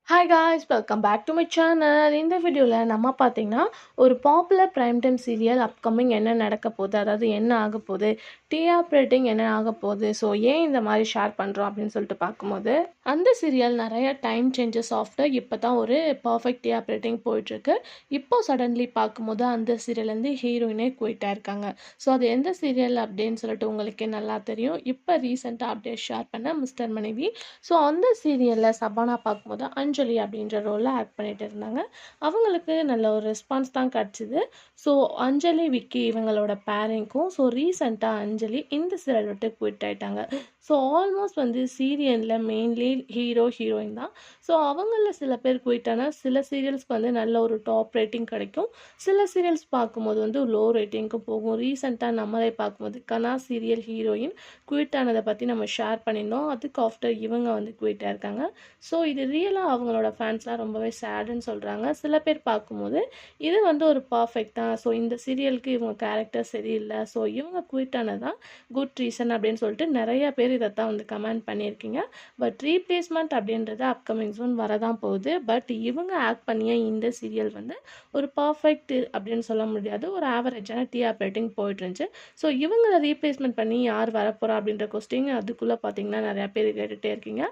Hi guys welcome back to my channel. இந்த வீடியோவில் நம்ம பார்த்தீங்கன்னா ஒரு popular prime time serial upcoming என்ன நடக்க போகுது, அதாவது என்ன ஆக போகுது, டிஆர்பி ரேட்டிங் என்ன ஆக போகுது, ஸோ ஏன் இந்த மாதிரி ஷேர் பண்ணுறோம் அப்படின்னு சொல்லிட்டு பார்க்கும்போது அந்த சீரியல் நிறைய டைம் சேஞ்சஸ் ஆஃப்டர் இப்போ தான் ஒரு பர்ஃபெக்ட் டிஆர்பி ரேட்டிங் போயிட்டுருக்கு. இப்போ சடன்லி பார்க்கும்போது அந்த சீரியல்லேருந்து ஹீரோயினே குயிட்டாக இருக்காங்க. ஸோ அது எந்த சீரியல் அப்படின்னு சொல்லிட்டு உங்களுக்கே நல்லா தெரியும். இப்போ ரீசெண்டாக அப்டேட் ஷேர் பண்ண மிஸ்டர் மனைவி. ஸோ அந்த சீரியலில் சபானா பார்க்கும்போது அஞ்சலி அப்படின்ற ரோலில் ஆக்ட் பண்ணிட்டு இருந்தாங்க. அவங்களுக்கு நல்ல ஒரு ரெஸ்பான்ஸ் தான் கிடச்சிது. ஸோ அஞ்சலி விக்கி இவங்களோட பேரிங்க்கும் ஸோ ரீசெண்டாக அஞ்சலி இந்த சீரியல் விட்டு குவிட் ஆகிட்டாங்க. ஸோ ஆல்மோஸ்ட் வந்து சீரியலில் மெயின்லி ஹீரோ ஹீரோயின் தான். ஸோ அவங்களில் சில பேர் குயிட்டானா சில சீரியல்ஸ்க்கு வந்து நல்ல ஒரு டாப் ரேட்டிங் கிடைக்கும், சில சீரியல்ஸ் பார்க்கும்போது வந்து லோ ரேட்டிங்க்கு போகும். ரீசெண்டாக நம்மளே பார்க்கும்போது கனா சீரியல் ஹீரோயின் குயிட் ஆனதை பற்றி நம்ம ஷேர் பண்ணியிருந்தோம். அதுக்கு ஆஃப்டர் இவங்க வந்து குயிட்டாக இருக்காங்க. ஸோ இது ரியலாக அவங்களோட ஃபேன்ஸ்லாம் ரொம்பவே சேடுன்னு சொல்கிறாங்க. சில பேர் பார்க்கும்போது இது வந்து ஒரு பர்ஃபெக்ட் தான், ஸோ இந்த சீரியலுக்கு இவங்க கேரக்டர் சரியில்லை, ஸோ இவங்க குயிட் ஆனது தான் குட் ரீசன் அப்படின்னு சொல்லிட்டு நிறைய பேர் இதை தான் வந்து கமெண்ட் பண்ணியிருக்கீங்க. பட் ரீப்ளேஸ்மெண்ட் அப்படின்றது அப்கமிங் சூன் வரதான் போகுது. பட் இவங்க ஆக்ட் பண்ணிய இந்த சீரியல் வந்து ஒரு பர்ஃபெக்ட் அப்படின்னு சொல்ல முடியாது, ஒரு ஆவரேஜான டிஆர்பி ரேட்டிங் போயிட்டு இருந்துச்சு. ஸோ இவங்களை ரீப்ளேஸ்மெண்ட் பண்ணி யார் வரப்போகிறா அப்படின்ற கொஸ்டின் அதுக்குள்ளே பார்த்தீங்கன்னா நிறையா பேர் கேட்டுகிட்டே இருக்கீங்க.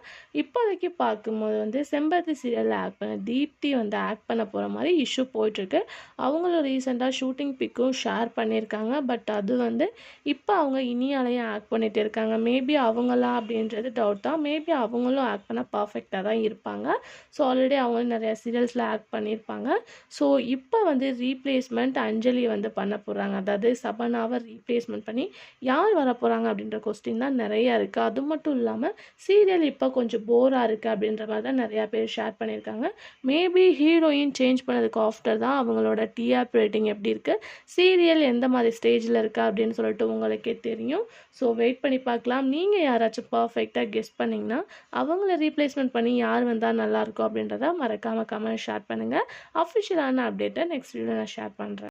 இப்போதைக்கு பார்க்கும்போது வந்து செம்பருத்தி சீரியலில் ஆக்ட் பண்ண தீப்தி வந்து ஆக்ட் பண்ண போகிற மாதிரி இஷ்யூ போயிட்டுருக்கு. அவங்களும் ரீசெண்டாக ஷூட்டிங் பிக்கும் ஷேர் பண்ணியிருக்காங்க. பட் அது வந்து இப்போ அவங்க இனியாலையும் ஆக்ட் பண்ணிகிட்டு இருக்காங்க. மேபி அவங்களா அப்படின்றது டவுட் தான். மேபி அவங்களும் ஆக்ட் பண்ண பர்ஃபெக்டாக தான் இருப்பாங்க. ஸோ ஆல்ரெடி அவங்களும் நிறைய சீரியல்ஸில் ஆக்ட் பண்ணியிருப்பாங்க. ஸோ இப்போ வந்து ரீப்ளேஸ்மெண்ட் அஞ்சலி வந்து பண்ண போகிறாங்க, அதாவது சபனாவை ரீப்ளேஸ்மெண்ட் பண்ணி யார் வர போகிறாங்க அப்படின்ற கொஸ்டின் தான் நிறையா இருக்குது. அது மட்டும் இல்லாமல் சீரியல் இப்போ கொஞ்சம் போராக இருக்குது அப்படின்ற மாதிரி தான் நிறையா பேர் ஷேர் பண்ணியிருக்காங்க. மேபி ஹீரோயின் சேஞ்ச் பண்ணதுக்கு ஆஃப்டர் தான் அவங்களோட டிஆர்பி ரேட்டிங் எப்படி இருக்குது, சீரியல் எந்த மாதிரி ஸ்டேஜில் இருக்கா அப்படின்னு சொல்லிட்டு உங்களுக்கே தெரியும். ஸோ வெயிட் பண்ணி பார்க்கலாம். நீங்கள் யாராச்சும் பர்ஃபெக்டாக கெஸ் பண்ணிங்கன்னா அவங்கள ரீப்ளேஸ்மெண்ட் பண்ணி யார் வந்தால் நல்லாயிருக்கும் அப்படின்றத மறக்காமல் கமெண்ட் ஷேர் பண்ணுங்கள். அஃபிஷியலான அப்டேட்டை நெக்ஸ்ட் வீடியோ நான் ஷேர் பண்ணுறேன்.